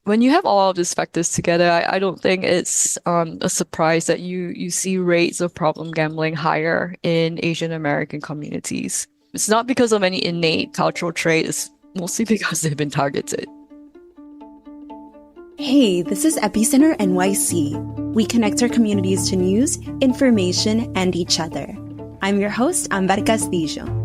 When you have all of these factors together, I don't think it's a surprise that you see rates of problem gambling higher in Asian American communities. It's not because of any innate cultural trait, it's mostly because they've been targeted. Hey, this is Epicenter NYC. We connect our communities to news, information, and each other. I'm your host, Amber Castillo.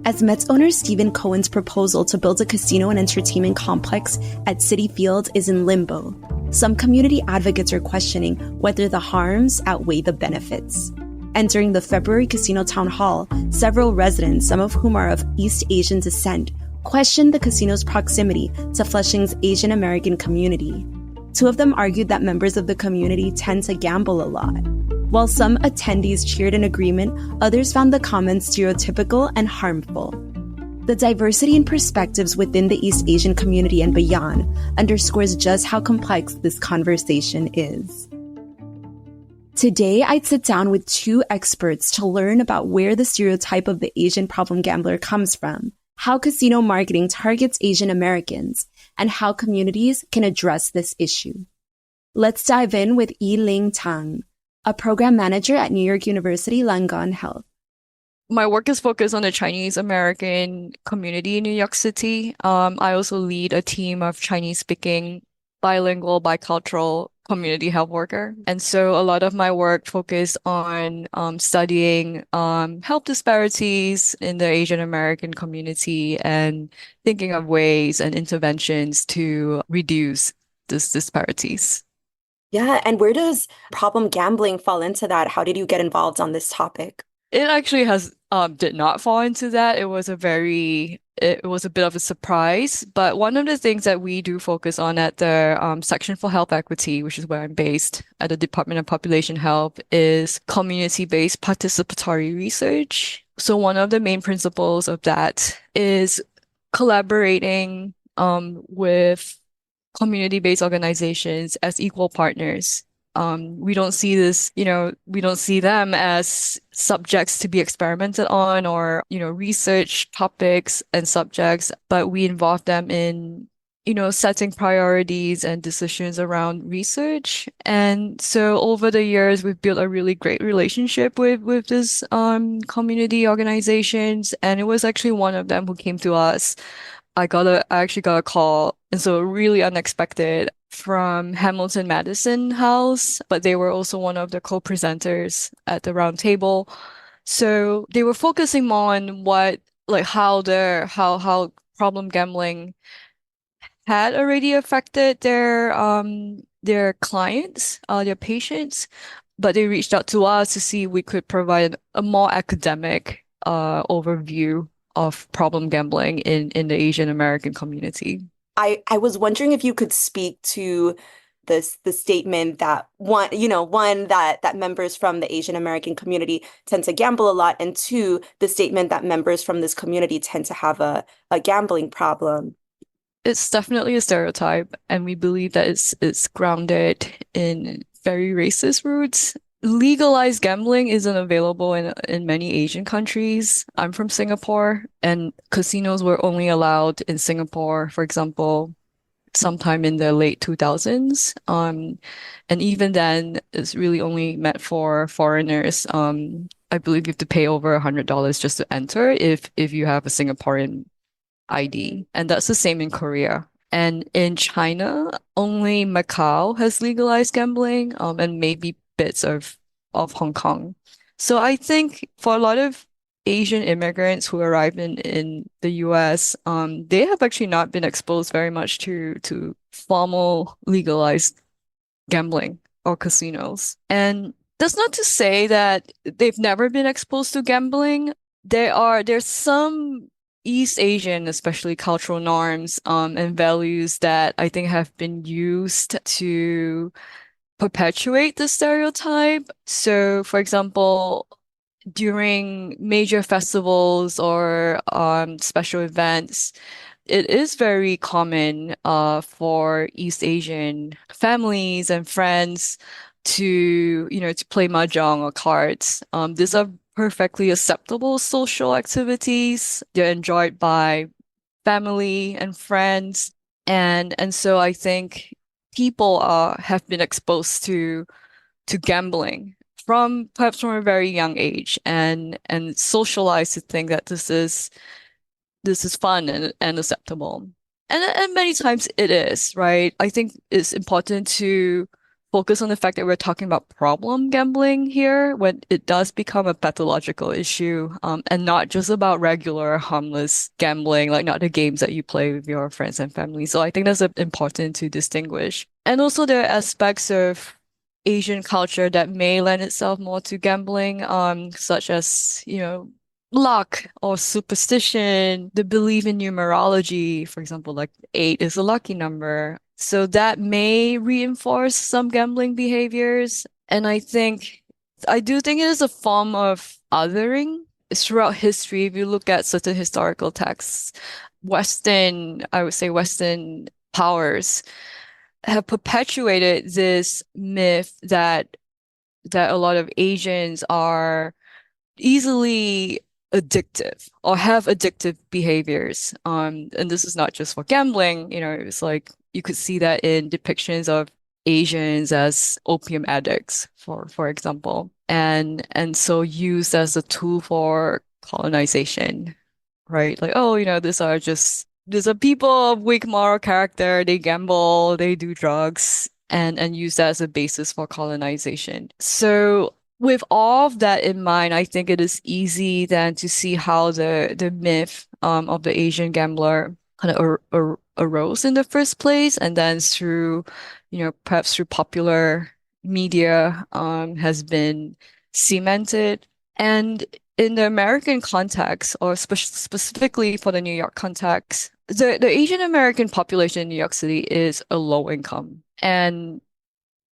As Mets owner Steve Cohen's proposal to build a casino and entertainment complex at Citi Field is in limbo, some community advocates are questioning whether the harms outweigh the benefits. And during the February casino town hall, several residents, some of whom are of East Asian descent, questioned the casino's proximity to Flushing's Asian American community. Two of them argued that members of the community tend to gamble a lot. While some attendees cheered in agreement, others found the comments stereotypical and harmful. The diversity in perspectives within the East Asian community and beyond underscores just how complex this conversation is. Today, I'd sit down with two experts to learn about where the stereotype of the Asian problem gambler comes from, how casino marketing targets Asian Americans, and how communities can address this issue. Let's dive in with Yi-Ling Tang, a program manager at New York University Langone Health. My work is focused on the Chinese American community in New York City. I also lead a team of Chinese-speaking, bilingual, bicultural community health worker. And so a lot of my work focused on studying health disparities in the Asian American community and thinking of ways and interventions to reduce these disparities. Yeah, and where does problem gambling fall into that? How did you get involved on this topic? It actually has did not fall into that. It was a bit of a surprise. But one of the things that we do focus on at the Section for Health Equity, which is where I'm based at the Department of Population Health, is community-based participatory research. So one of the main principles of that is collaborating with community-based organizations as equal partners. We don't see this, we don't see them as subjects to be experimented on or, research topics and subjects, but we involve them in, setting priorities and decisions around research. And so over the years, we've built a really great relationship with this community organizations. And it was actually one of them who came to us. I actually got a call, and so really unexpected, from Hamilton Madison House, but they were also one of the co-presenters at the round table. So they were focusing more on how problem gambling had already affected their clients, their patients, but they reached out to us to see if we could provide a more academic overview of problem gambling in the Asian American community. I was wondering if you could speak to the statement that one that members from the Asian American community tend to gamble a lot, and two, the statement that members from this community tend to have a gambling problem. It's definitely a stereotype, and we believe that it's grounded in very racist roots. Legalized gambling isn't available in many Asian countries. I'm from Singapore, and casinos were only allowed in Singapore, for example, sometime in the late 2000s. And even then, it's really only meant for foreigners. I believe you have to pay over $100 just to enter if you have a Singaporean ID. And that's the same in Korea. And in China, only Macau has legalized gambling, and maybe bits of Hong Kong. So I think for a lot of Asian immigrants who arrived in the US, they have actually not been exposed very much to formal legalized gambling or casinos. And that's not to say that they've never been exposed to gambling. There's some East Asian, especially cultural norms, and values that I think have been used to perpetuate the stereotype. So, for example, during major festivals or special events, it is very common for East Asian families and friends to play mahjong or cards. These are perfectly acceptable social activities. They're enjoyed by family and friends. And so I think people have been exposed to gambling from perhaps from a very young age and socialized to think that this is fun and acceptable. And many times it is, right? I think it's important to focus on the fact that we're talking about problem gambling here when it does become a pathological issue, and not just about regular harmless gambling, like not the games that you play with your friends and family. So I think that's important to distinguish. And also there are aspects of Asian culture that may lend itself more to gambling, such as, luck or superstition, the belief in numerology, for example, like eight is a lucky number. So that may reinforce some gambling behaviors. And I do think it is a form of othering. Throughout history, if you look at certain historical texts, I would say Western powers have perpetuated this myth that a lot of Asians are easily addictive or have addictive behaviors. And this is not just for gambling, it's like you could see that in depictions of Asians as opium addicts, for example, and so used as a tool for colonization, right? Like, oh, these are people of weak moral character, they gamble, they do drugs, and use that as a basis for colonization. So with all of that in mind, I think it is easy then to see how the myth of the Asian gambler kind of arose in the first place, and then through, perhaps through popular media, has been cemented. And in the American context, or specifically for the New York context, the Asian American population in New York City is a low income. And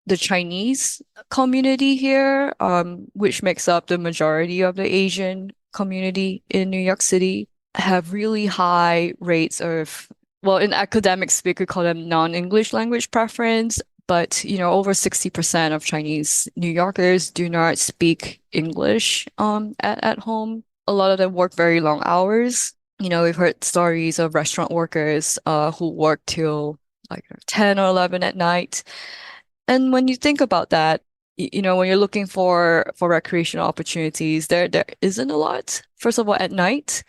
the Chinese community here, which makes up the majority of the Asian community in New York City, have really high rates of, well, in academic speak, we call them non-English language preference. But, over 60% of Chinese New Yorkers do not speak English at home. A lot of them work very long hours. We've heard stories of restaurant workers who work till like 10 or 11 at night. And when you think about that, when you're looking for recreational opportunities, there isn't a lot. First of all, at night,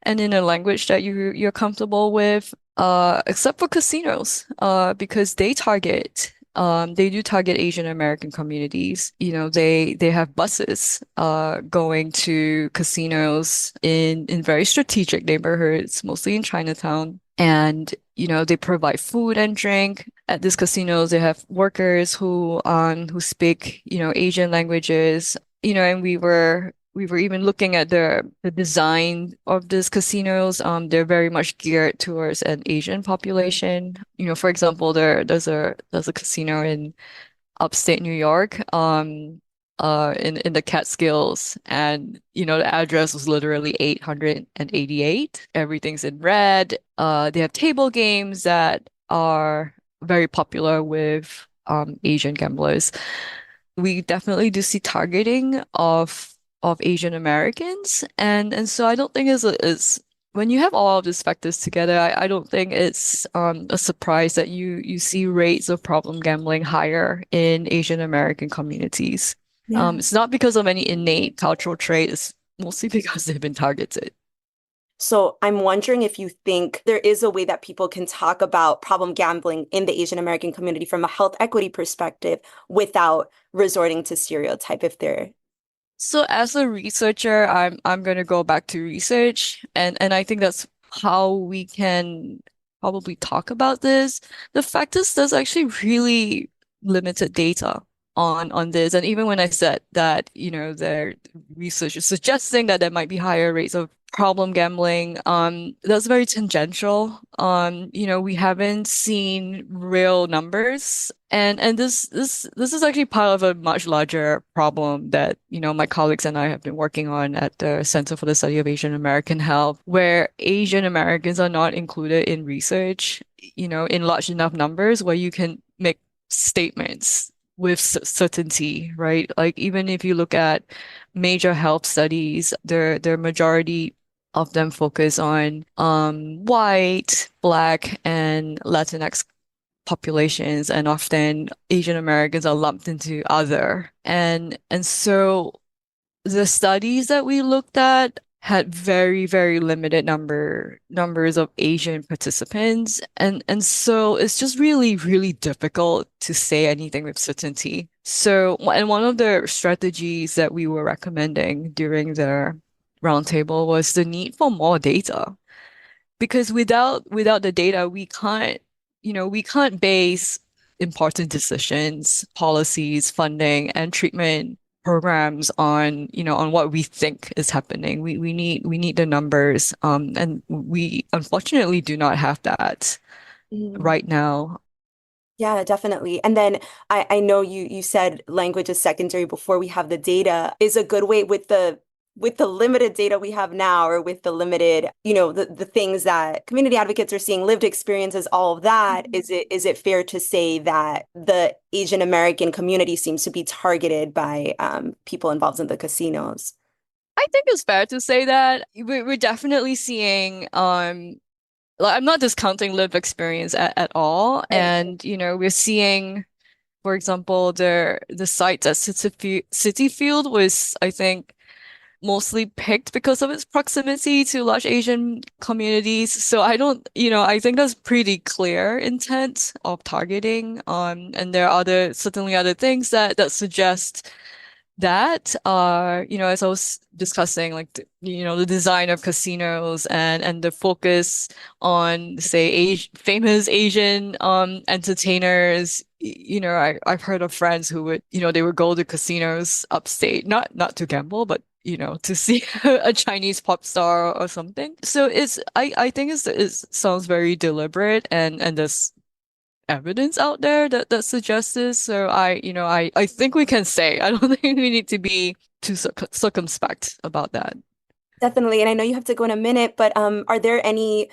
and in a language that you're comfortable with, except for casinos, because they do target Asian American communities. They have buses going to casinos in very strategic neighborhoods, mostly in Chinatown. And, they provide food and drink. At these casinos, they have workers who speak, Asian languages. And we were even looking at the design of these casinos. They're very much geared towards an Asian population. For example, there's a casino in upstate New York, in the Catskills, and the address was literally 888. Everything's in red. They have table games that are very popular with Asian gamblers. We definitely do see targeting of Asian Americans, and so I don't think it's when you have all of these factors together, I don't think it's a surprise that you see rates of problem gambling higher in Asian American communities. Yeah. It's not because of any innate cultural trait, it's mostly because they've been targeted. So I'm wondering if you think there is a way that people can talk about problem gambling in the Asian American community from a health equity perspective without resorting to stereotype if they're So as a researcher, I'm gonna go back to research, and I think that's how we can probably talk about this. The fact is there's actually really limited data on this. And even when I said that, their research is suggesting that there might be higher rates of problem gambling, that's very tangential. We haven't seen real numbers. And this is actually part of a much larger problem that, my colleagues and I have been working on at the Center for the Study of Asian American Health, where Asian Americans are not included in research, in large enough numbers where you can make statements with certainty, right? Like even if you look at major health studies, their majority of them focus on white, Black, and Latinx populations, and often Asian Americans are lumped into other. And so the studies that we looked at had very, very limited numbers of Asian participants. And so it's just really, really difficult to say anything with certainty. So, and one of the strategies that we were recommending during the roundtable was the need for more data. Because without the data, we can't base important decisions, policies, funding, and treatment programs on, on what we think is happening. We need the numbers, and we unfortunately do not have that Mhm. right now. Yeah, definitely. And then I know you said language is secondary before we have the data. Is a good way with the limited data we have now, or with the limited, the things that community advocates are seeing, lived experiences, all of that, is it fair to say that the Asian American community seems to be targeted by people involved in the casinos? I think it's fair to say that we're definitely seeing like I'm not discounting lived experience at all. Right. And we're seeing, for example, the site at Citi Field was, I think, mostly picked because of its proximity to large Asian communities. So I don't, I think that's pretty clear intent of targeting. And there are certainly other things that suggest that as I was discussing, like the design of casinos and the focus on, say, famous Asian entertainers. I've heard of friends who would, they would go to casinos upstate, not to gamble, but to see a Chinese pop star or something. So I think it sounds very deliberate, and there's evidence out there that suggests this. So I think we can say, I don't think we need to be too circumspect about that. Definitely. And I know you have to go in a minute, but are there any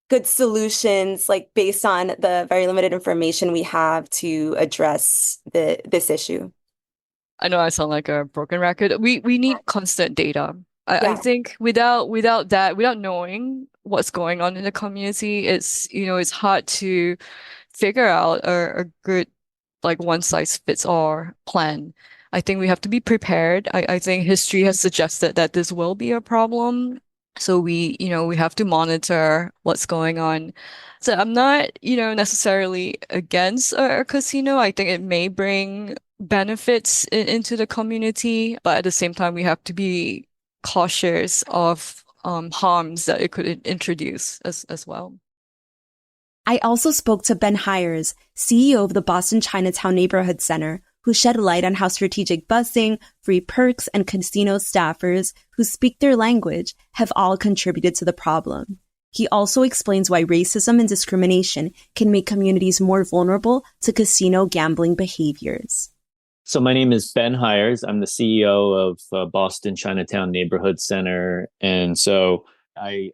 good solutions, like based on the very limited information we have, to address this issue? I know I sound like a broken record. We need constant data. I Yeah. think without that, without knowing what's going on in the community, it's hard to figure out a good, like, one size fits all plan. I think we have to be prepared. I think history has suggested that this will be a problem. So we have to monitor what's going on. So I'm not, necessarily against a casino. I think it may bring benefits into the community, but at the same time, we have to be cautious of harms that it could introduce as well. I also spoke to Ben Hires, CEO of the Boston Chinatown Neighborhood Center, who shed light on how strategic busing, free perks, and casino staffers who speak their language have all contributed to the problem. He also explains why racism and discrimination can make communities more vulnerable to casino gambling behaviors. So my name is Ben Hires. I'm the CEO of Boston Chinatown Neighborhood Center, and so I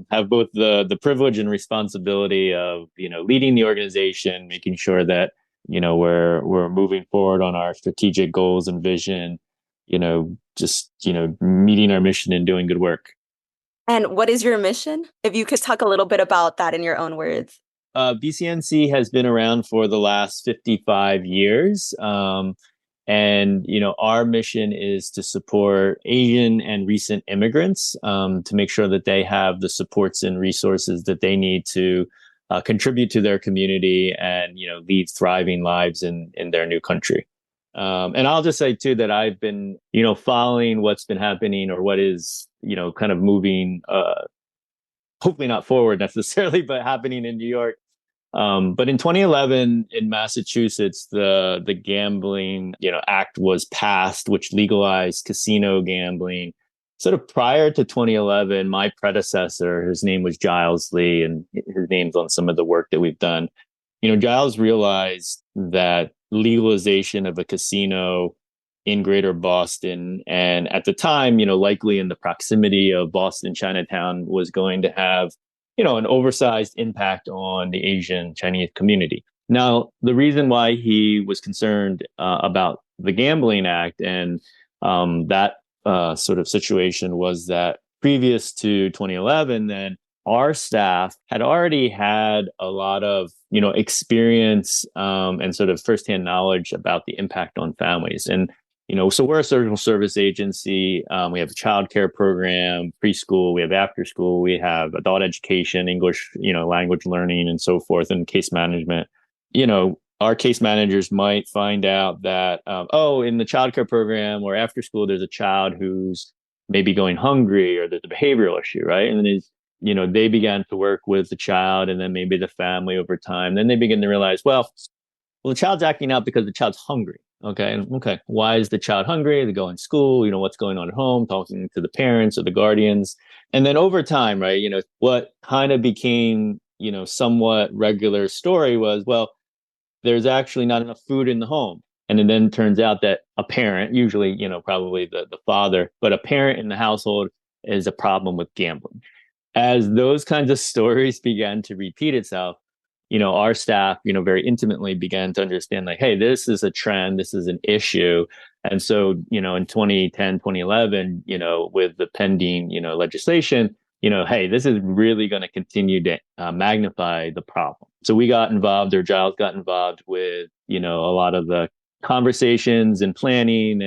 have both the privilege and responsibility of leading the organization, making sure that we're moving forward on our strategic goals and vision, just meeting our mission and doing good work. And what is your mission? If you could talk a little bit about that in your own words. BCNC has been around for the last 55 years. And our mission is to support Asian and recent immigrants, to make sure that they have the supports and resources that they need to contribute to their community and lead thriving lives in their new country. And I'll just say too that I've been following what's been happening, or what is kind of moving, hopefully not forward necessarily, but happening in New York. But in 2011 in Massachusetts, the gambling act was passed, which legalized casino gambling. Sort of prior to 2011, my predecessor, his name was Giles Lee, and his name's on some of the work that we've done. Giles realized that legalization of a casino in Greater Boston, and at the time, likely in the proximity of Boston Chinatown, was going to have an oversized impact on the Asian Chinese community. Now, the reason why he was concerned about the Gambling Act and that sort of situation was that previous to 2011, then our staff had already had a lot of, experience and sort of firsthand knowledge about the impact on families. And, so we're a social service agency. We have a childcare program, preschool, we have after school, we have adult education, English, language learning and so forth, and case management. Our case managers might find out that, in the childcare program or after school, there's a child who's maybe going hungry or there's a behavioral issue, right? And then they began to work with the child and then maybe the family over time. Then they begin to realize, well, the child's acting out because the child's hungry. Okay. Why is the child hungry? They go in school, what's going on at home, talking to the parents or the guardians. And then over time, right, what kind of became, somewhat regular story was, well, there's actually not enough food in the home. And it then turns out that a parent, usually, probably the father, but a parent in the household is a problem with gambling. As those kinds of stories began to repeat itself, our staff, very intimately began to understand like, hey, this is a trend, this is an issue. And so, in 2010, 2011, with the pending, legislation, hey, this is really going to continue to magnify the problem. So we got involved, or Giles got involved with, a lot of the conversations and planning.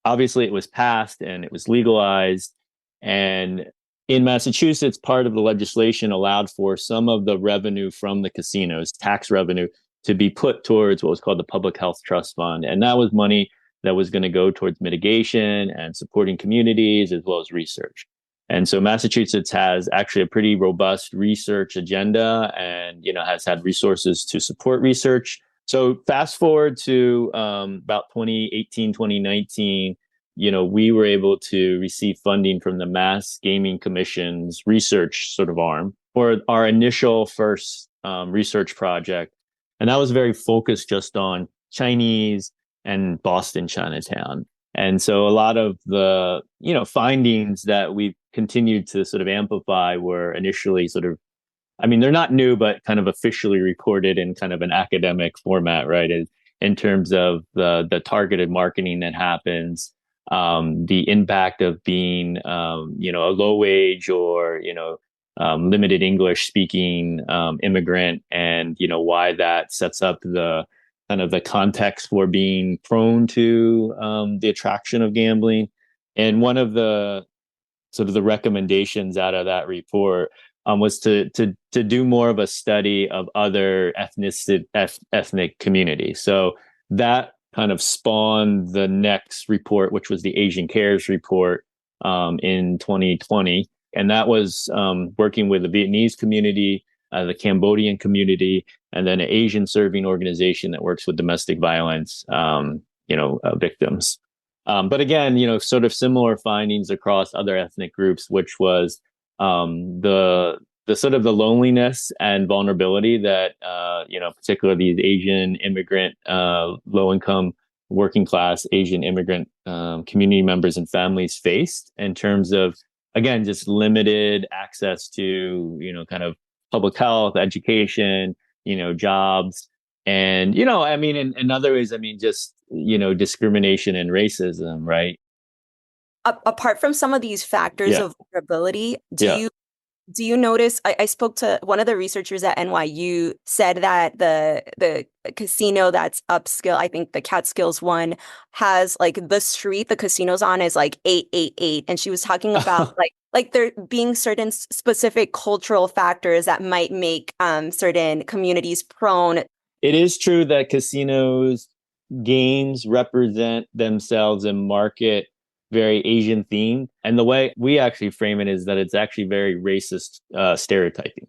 Obviously it was passed and it was legalized. And in Massachusetts, part of the legislation allowed for some of the revenue from the casinos, tax revenue, to be put towards what was called the Public Health Trust Fund. And that was money that was going to go towards mitigation and supporting communities as well as research. And so Massachusetts has actually a pretty robust research agenda and, has had resources to support research. So fast forward to about 2018, 2019, we were able to receive funding from the Mass Gaming Commission's research sort of arm for our initial first research project. And that was very focused just on Chinese and Boston Chinatown. And so a lot of the, findings that we've continued to sort of amplify were initially sort of, they're not new, but kind of officially reported in kind of an academic format, right? In terms of the targeted marketing that happens, the impact of being, a low wage or, limited English speaking immigrant, and, why that sets up the kind of the context for being prone to the attraction of gambling. And one of the sort of the recommendations out of that report was to do more of a study of other ethnic communities. So that kind of spawned the next report, which was the Asian Cares report in 2020. And that was working with the Vietnamese community, the Cambodian community, and then an Asian serving organization that works with domestic violence, victims. But again, sort of similar findings across other ethnic groups, which was the sort of the loneliness and vulnerability that, particularly these Asian immigrant, low income, working class Asian immigrant community members and families faced in terms of, again, just limited access to, kind of public health, education, jobs. And, in other ways, just, discrimination and racism, right? Apart from some of these factors of vulnerability, do you notice, I spoke to one of the researchers at NYU, said that the casino that's upscale, I think the Catskills one, has like the casino's on is like 888. And she was talking about like there being certain specific cultural factors that might make certain communities prone. It is true that casinos, games represent themselves and market very Asian themed. And the way we actually frame it is that it's actually very racist stereotyping.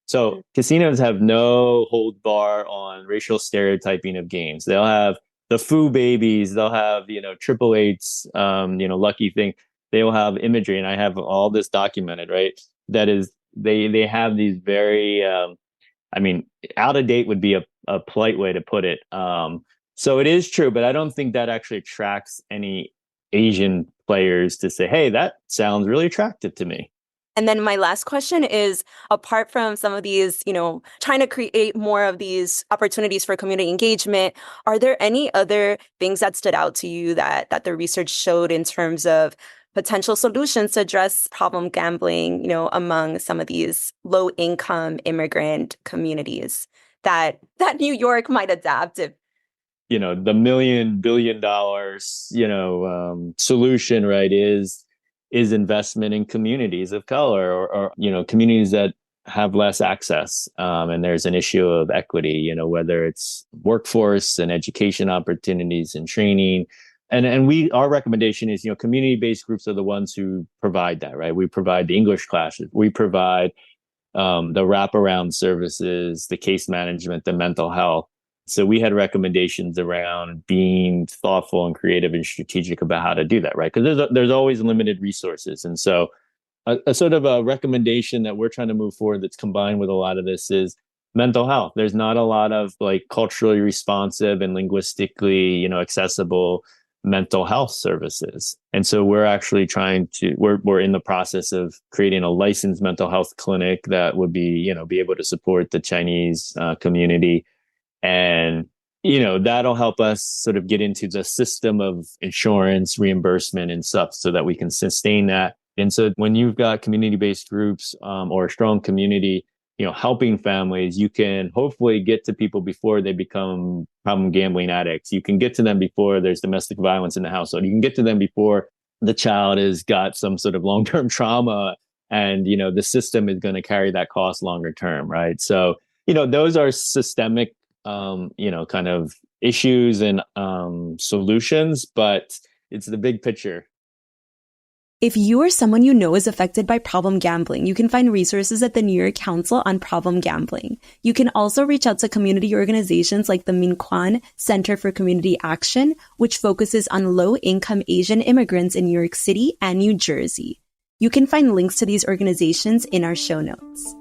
So casinos have no hold bar on racial stereotyping of games. They'll have the foo babies, they'll have, triple eights, lucky thing. They will have imagery, and I have all this documented, right? That is, they have these very, out of date would be a polite way to put it. So it is true, but I don't think that actually attracts any Asian players to say, hey, that sounds really attractive to me. And then my last question is, apart from some of these, trying to create more of these opportunities for community engagement, are there any other things that stood out to you that the research showed in terms of potential solutions to address problem gambling, among some of these low-income immigrant communities that New York might adapt if the $1 billion solution, right, is investment in communities of color or communities that have less access. And there's an issue of equity, whether it's workforce and education opportunities and training. And our recommendation is, community-based groups are the ones who provide that, right? We provide the English classes. We provide the wraparound services, the case management, the mental health. So we had recommendations around being thoughtful and creative and strategic about how to do that, right? Because there's always limited resources. And so a sort of a recommendation that we're trying to move forward that's combined with a lot of this is mental health. There's not a lot of culturally responsive and linguistically, accessible mental health services. And so we're actually we're in the process of creating a licensed mental health clinic that would be able to support the Chinese community. And, that'll help us sort of get into the system of insurance, reimbursement and stuff so that we can sustain that. And so when you've got community-based groups or a strong community, helping families, you can hopefully get to people before they become problem gambling addicts. You can get to them before there's domestic violence in the household. You can get to them before the child has got some sort of long-term trauma and, the system is going to carry that cost longer term, right? So, those are systemic kind of issues and solutions, but it's the big picture. If you or someone you know is affected by problem gambling, you can find resources at the New York Council on Problem Gambling. You can also reach out to community organizations like the Minquan Center for Community Action, which focuses on low-income Asian immigrants in New York City and New Jersey. You can find links to these organizations in our show notes.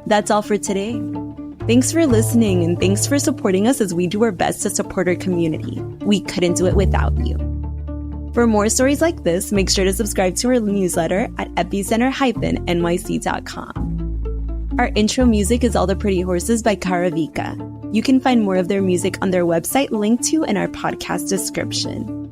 That's all for today. Thanks for listening and thanks for supporting us as we do our best to support our community. We couldn't do it without you. For more stories like this, make sure to subscribe to our newsletter at epicenter-nyc.com. Our intro music is All the Pretty Horses by Karavika. You can find more of their music on their website linked to in our podcast description.